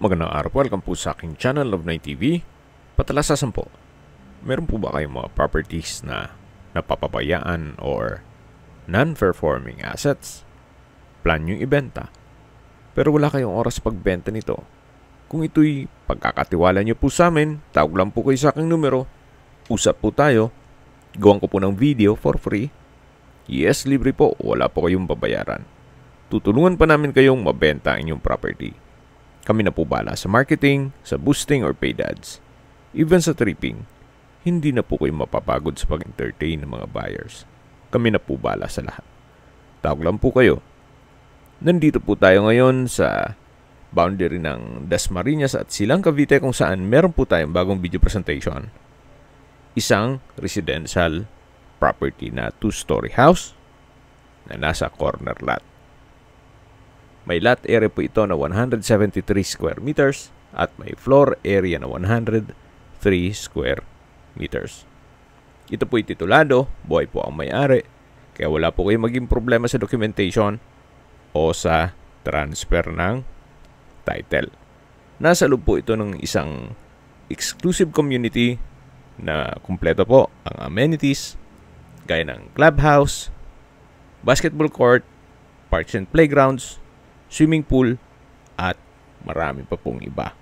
Magandang araw po, welcome po sa aking channel, Love9 TV. Patalasasan po, meron po ba kayong mga properties na napapabayaan or non-performing assets? Plan yung ibenta, pero wala kayong oras pagbenta nito. Kung ito'y pagkakatiwala nyo po sa amin, tawag lang po kayo sa aking numero, usap po tayo, gawan ko po ng video for free. Yes, libre po, wala po kayong babayaran. Tutulungan pa namin kayong mabenta ang inyong property. Kami na po bala sa marketing, sa boosting or paid ads. Even sa tripping, hindi na po kayo mapapagod sa pag-entertain ng mga buyers. Kami na po bala sa lahat. Tawag lang po kayo. Nandito po tayo ngayon sa boundary ng Dasmariñas at Silang Cavite kung saan meron po tayong bagong video presentation. Isang residential property na 2-story house na nasa corner lot. May lot area po ito na 173 square meters at may floor area na 103 square meters. Ito po'y titulado, buhay po ang may-ari, kaya wala po kayong maging problema sa documentation o sa transfer ng title. Nasa loob po ito ng isang exclusive community na kumpleto po ang amenities gaya ng clubhouse, basketball court, parks and playgrounds, swimming pool, at marami pa pong iba.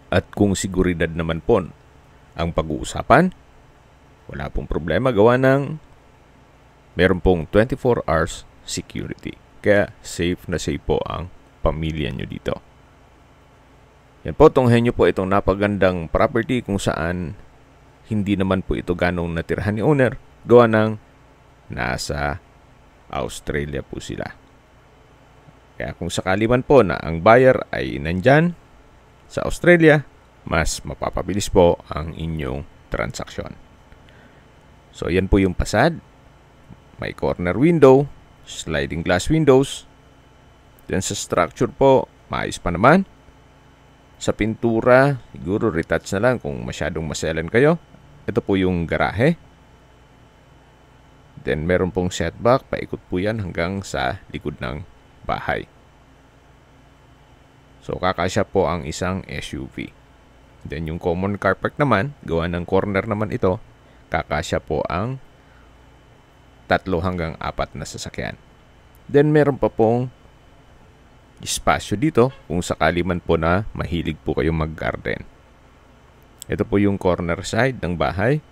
At kung seguridad naman po ang pag-uusapan, wala pong problema gawa ng meron pong 24 hours security. Kaya safe na safe po ang pamilya nyo dito. Yan po, tunghayan nyo po itong napagandang property kung saan hindi naman po ito ganong natirahan ni owner. Gawa ng nasa Australia po sila. Kaya kung sakali man po na ang buyer ay nandyan sa Australia, mas mapapabilis po ang inyong transaksyon. So, yan po yung pasad. May corner window, sliding glass windows. Then sa structure po, maayos pa naman. Sa pintura, siguro retouch na lang kung masyadong maselan kayo. Ito po yung garahe. Then meron pong setback, paikot po yan hanggang sa likod ng bahay. So, kakasya po ang isang SUV. Then, yung common car park naman, gawa ng corner naman ito, kakasya po ang 3 hanggang 4 na sasakyan. Then, meron pa pong espasyo dito kung sakali man po na mahilig po kayong mag-garden. Ito po yung corner side ng bahay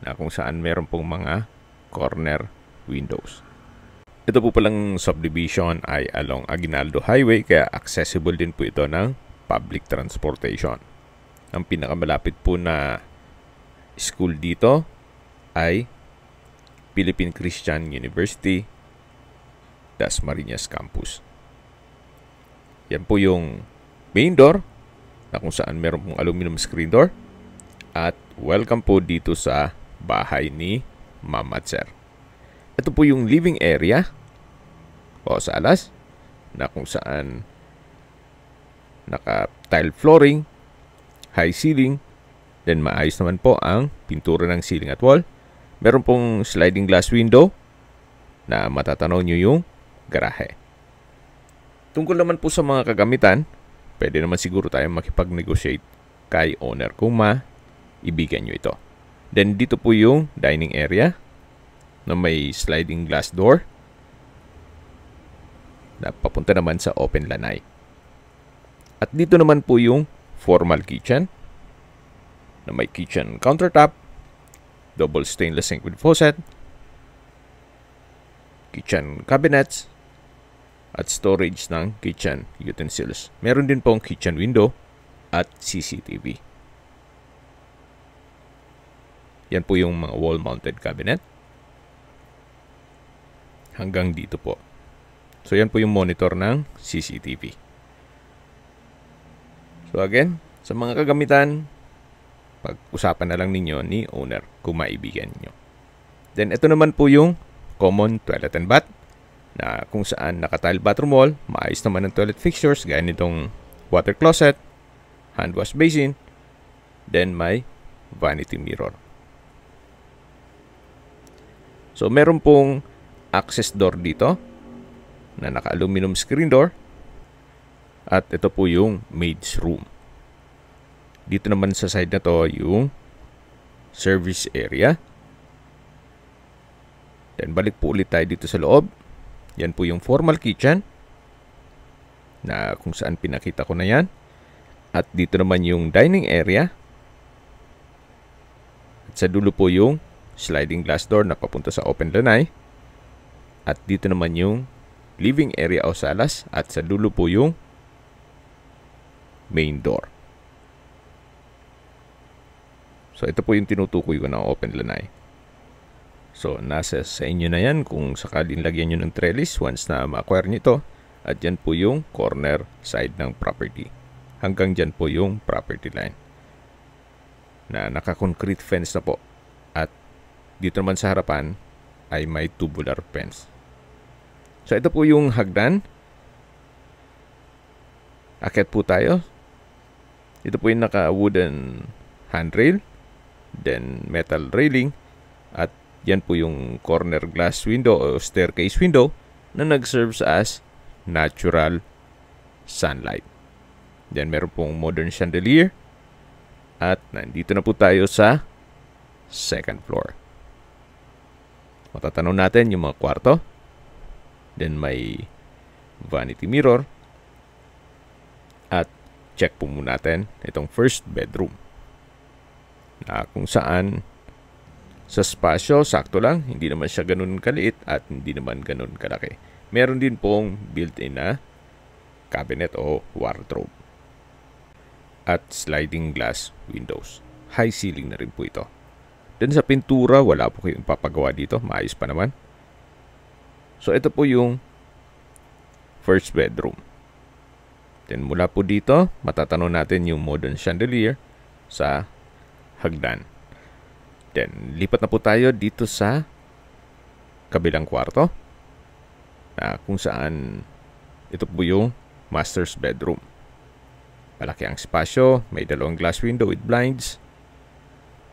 na kung saan meron pong mga corner windows. Ito po palang subdivision ay along Aguinaldo Highway kaya accessible din po ito ng public transportation. Ang pinakamalapit po na school dito ay Philippine Christian University, Dasmariñas Campus. Yan po yung main door na kung saan meron pong aluminum screen door at welcome po dito sa bahay ni Ma'am at Sir. Ito po yung living area o salas na kung saan naka-tile flooring, high ceiling, then maayos naman po ang pintura ng ceiling at wall. Meron pong sliding glass window na matatanaw nyo yung garahe. Tungkol naman po sa mga kagamitan, pwede naman siguro tayong makipag-negotiate kay owner kung maibigan nyo ito. Then dito po yung dining area na may sliding glass door na papunta naman sa open lanai. At dito naman po yung formal kitchen na may kitchen countertop, double stainless sink with faucet, kitchen cabinets, at storage ng kitchen utensils. Meron din pong kitchen window at CCTV. Yan po yung mga wall-mounted cabinet. Hanggang dito po. So, yan po yung monitor ng CCTV. So, again, sa mga kagamitan, pag-usapan na lang ninyo ni owner kung maibigan nyo. Then, ito naman po yung common toilet and bath na kung saan naka-tile bathroom wall, maayos naman ang toilet fixtures, gaya nitong water closet, hand wash basin, then may vanity mirror. So, meron pong access door dito na naka-aluminum screen door At ito po yung maid's room. Dito naman sa side na to yung service area. Then balik po ulit tayo dito sa loob. Yan po yung formal kitchen na kung saan pinakita ko na yan. At dito naman yung dining area. At sa dulo po yung sliding glass door na papunta sa open lanai. At dito naman yung living area o salas. At sa dulo po yung main door. So ito po yung tinutukoy ko na open lanai. So nasa sa inyo na yan kung sakaling lagyan nyo ng trellis once na ma-acquire nyo ito. At yan po yung corner side ng property. Hanggang dyan po yung property line na naka-concrete fence na po. At dito naman sa harapan ay may tubular fence. So ito po yung hagdan. Akyat po tayo. Ito po yung naka-wooden handrail, then metal railing, at yan po yung corner glass window o staircase window na nag-serves as natural sunlight. Then meron pong modern chandelier. At nandito na po tayo sa second floor. Matatanaw natin yung mga kwarto. Then may vanity mirror. At check po muna natin itong first bedroom. Na kung saan sa spasyo, sakto lang. Hindi naman siya ganun kaliit at hindi naman ganun kalaki. Meron din pong built-in na cabinet o wardrobe. At sliding glass windows. High ceiling na rin po ito. Then sa pintura, wala po kayong papagawa dito. Maayos pa naman. So ito po yung first bedroom. Then mula po dito, matatanaw natin yung modern chandelier sa hagdan. Then lipat na po tayo dito sa kabilang kwarto. Na kung saan ito po yung master's bedroom. Malaki ang spasyo, may dalawang glass window with blinds.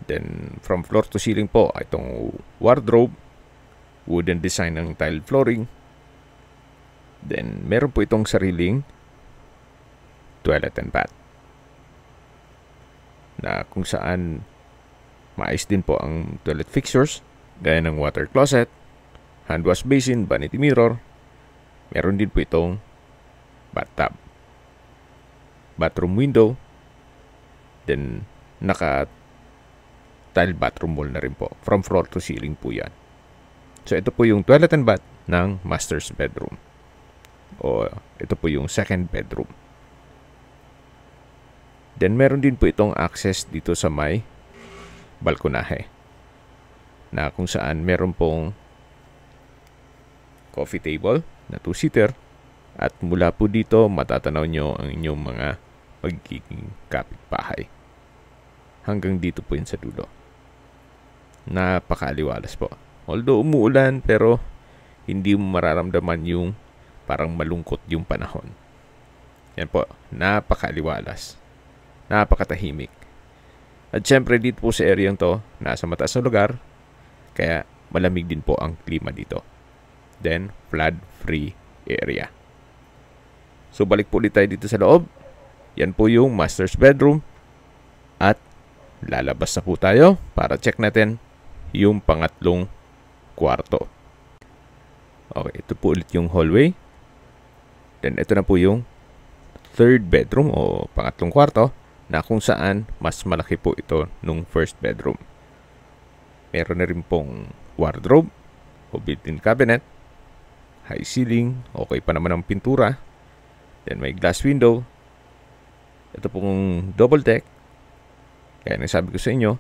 Then from floor to ceiling po, itong wardrobe, wooden design ng tile flooring. Then meron po itong sariling toilet and bath. Na kung saan maayos din po ang toilet fixtures, gaya ng water closet, hand wash basin, vanity mirror. Meron din po itong bathtub, bathroom window, then naka-tile bathroom wall na rin po. From floor to ceiling po yan. So ito po yung toilet and bath ng master's bedroom. O ito po yung second bedroom. Then meron din po itong access dito sa may balkonahe. Na kung saan meron pong coffee table na 2-seater. At mula po dito matatanaw nyo ang inyong mga magiging kapitbahay. Hanggang dito po yun sa dulo. Napakaaliwalas po. Although umuulan, pero hindi mo mararamdaman yung parang malungkot yung panahon. Yan po, napakaaliwalas. Napakatahimik. At syempre dito po sa area to, nasa mataas na lugar, kaya malamig din po ang klima dito. Then, flood-free area. So balik po ulit tayo dito sa loob. Yan po yung master's bedroom. At lalabas na po tayo para check natin yung pangatlong kwarto. Okay, ito po ulit yung hallway. Then ito na po yung third bedroom o pangatlong kwarto na kung saan mas malaki po ito nung first bedroom. Meron na rin pong wardrobe o built-in cabinet. High ceiling, okay pa naman ang pintura. Then may glass window. Ito pong double deck. Kaya nasabi ko sa inyo,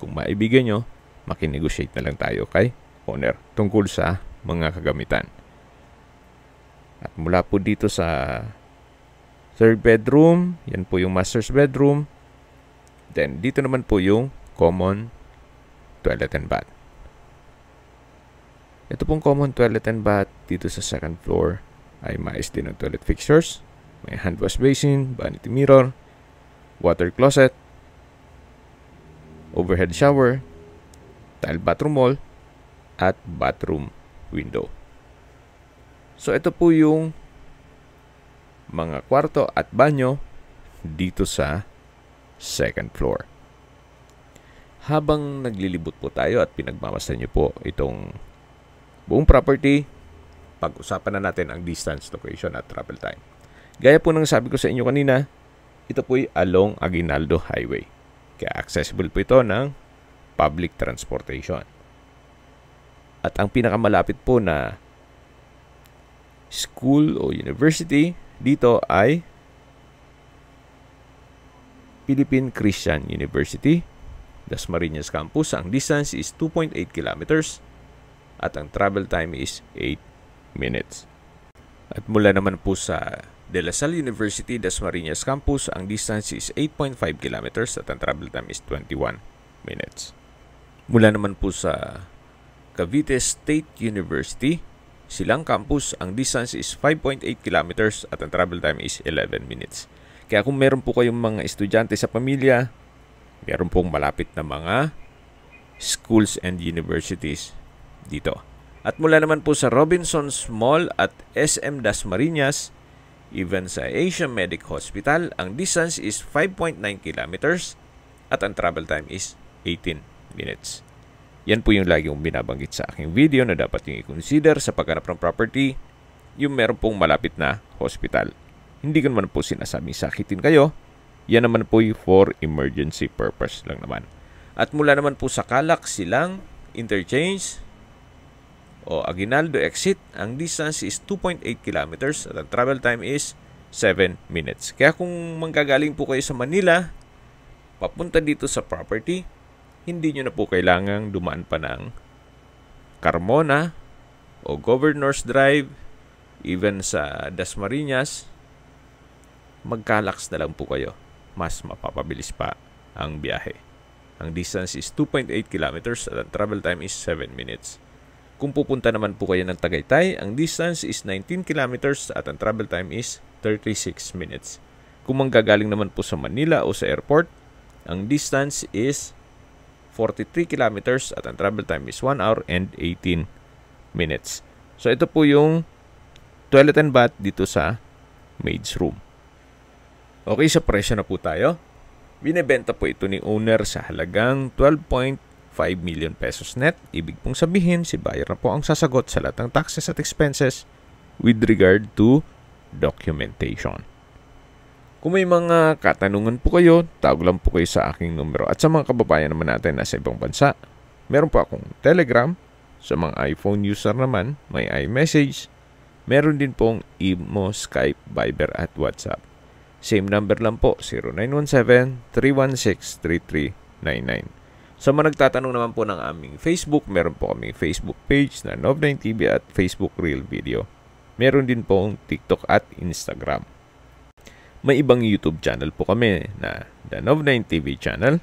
kung maibigan nyo, makinegotiate na lang tayo kay owner tungkol sa mga kagamitan. At mula po dito sa third bedroom, yan po yung master's bedroom. Then dito naman po yung common toilet and bath. Ito pong common toilet and bath dito sa second floor ay maayos din ang toilet fixtures. May hand wash basin, vanity mirror, water closet, overhead shower, tile bathroom wall, at bathroom window. So ito po yung mga kwarto at banyo dito sa second floor. Habang naglilibot po tayo at pinagmamasdan niyo po itong buong property, pag-usapan na natin ang distance, location at travel time. Gaya po ng sabi ko sa inyo kanina, ito po'y along Aguinaldo Highway. Kaya accessible po ito ng public transportation. At ang pinakamalapit po na school o university dito ay Philippine Christian University, Dasmariñas Campus. Ang distance is 2.8 kilometers at ang travel time is 8 minutes. At mula naman po sa De La Salle University, Dasmariñas Campus, ang distance is 8.5 kilometers at ang travel time is 21 minutes. Mula naman po sa Cavite State University, Silang Campus, ang distance is 5.8 kilometers at ang travel time is 11 minutes. Kaya kung meron po kayong mga estudyante sa pamilya, meron pong malapit na mga schools and universities dito. At mula naman po sa Robinsons Mall at SM Dasmariñas, even sa Asia Medic Hospital, ang distance is 5.9 kilometers at ang travel time is 18 minutes. Yan po yung lagi kong binabanggit sa aking video na dapat yung i-consider sa paghanap ng property, yung meron pong malapit na hospital. Hindi ko naman po sinasabing sakitin kayo. Yan naman po yung for emergency purpose lang naman. At mula naman po sa Calac, Silang Interchange o Aguinaldo Exit, ang distance is 2.8 kilometers at ang travel time is 7 minutes. Kaya kung manggagaling po kayo sa Manila, papunta dito sa property, hindi nyo na po kailangang dumaan pa ng Carmona o Governor's Drive, even sa Dasmariñas, mag-Calax na lang po kayo. Mas mapapabilis pa ang biyahe. Ang distance is 2.8 kilometers at ang travel time is 7 minutes. Kung pupunta naman po kayo ng Tagaytay, ang distance is 19 kilometers at ang travel time is 36 minutes. Kung manggagaling naman po sa Manila o sa airport, ang distance is 43 kilometers at ang travel time is 1 hour and 18 minutes. So ito po yung toilet and bath dito sa maid's room. Okay, sa presyo na po tayo. Binebenta po ito ni owner sa halagang 12.5 million pesos net. Ibig pong sabihin, si buyer na po ang sasagot sa lahat ng taxes at expenses with regard to documentation. Kung may mga katanungan po kayo, tawag lang po kayo sa aking numero. At sa mga kababayan naman natin na sa ibang bansa, meron po akong Telegram. Sa mga iPhone user naman, may iMessage. Meron din pong Imo, Skype, Viber at WhatsApp. Same number lang po, 0917-316-3399. Sa mga nagtatanong naman po ng aming Facebook, meron po kaming Facebook page na Nov9TV at Facebook Real Video. Meron din pong TikTok at Instagram. May ibang YouTube channel po kami na The Nov9TV channel,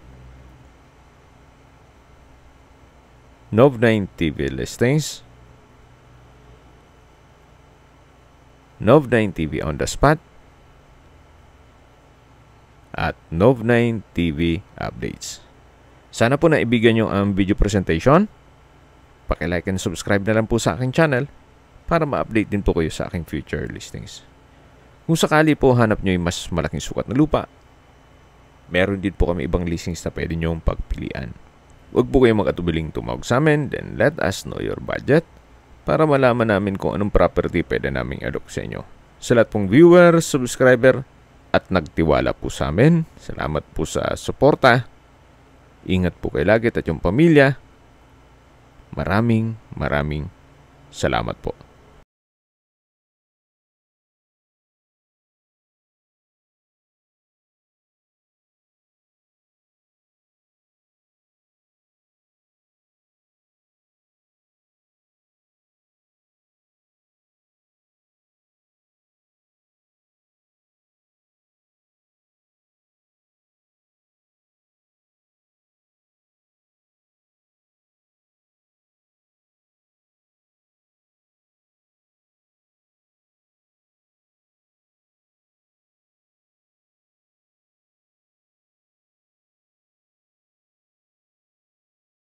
Nov9TV Listings, Nov9TV On The Spot, at Nov9TV Updates. Sana po naibigan nyo ang video presentation. Paki-like and subscribe na lang po sa aking channel para ma-update din po kayo sa aking future listings. Kung sakali po hanap nyo yung mas malaking sukat na lupa, meron din po kami ibang listings na pwede nyong pagpilian. Huwag po kayong mag-atubiling tumawag sa amin, then let us know your budget para malaman namin kung anong property pwede naming alok sa inyo. Sa lahat pong viewer, subscriber, at nagtiwala po sa amin, salamat po sa suporta. Ingat po kayo lagi at yung pamilya. Maraming salamat po.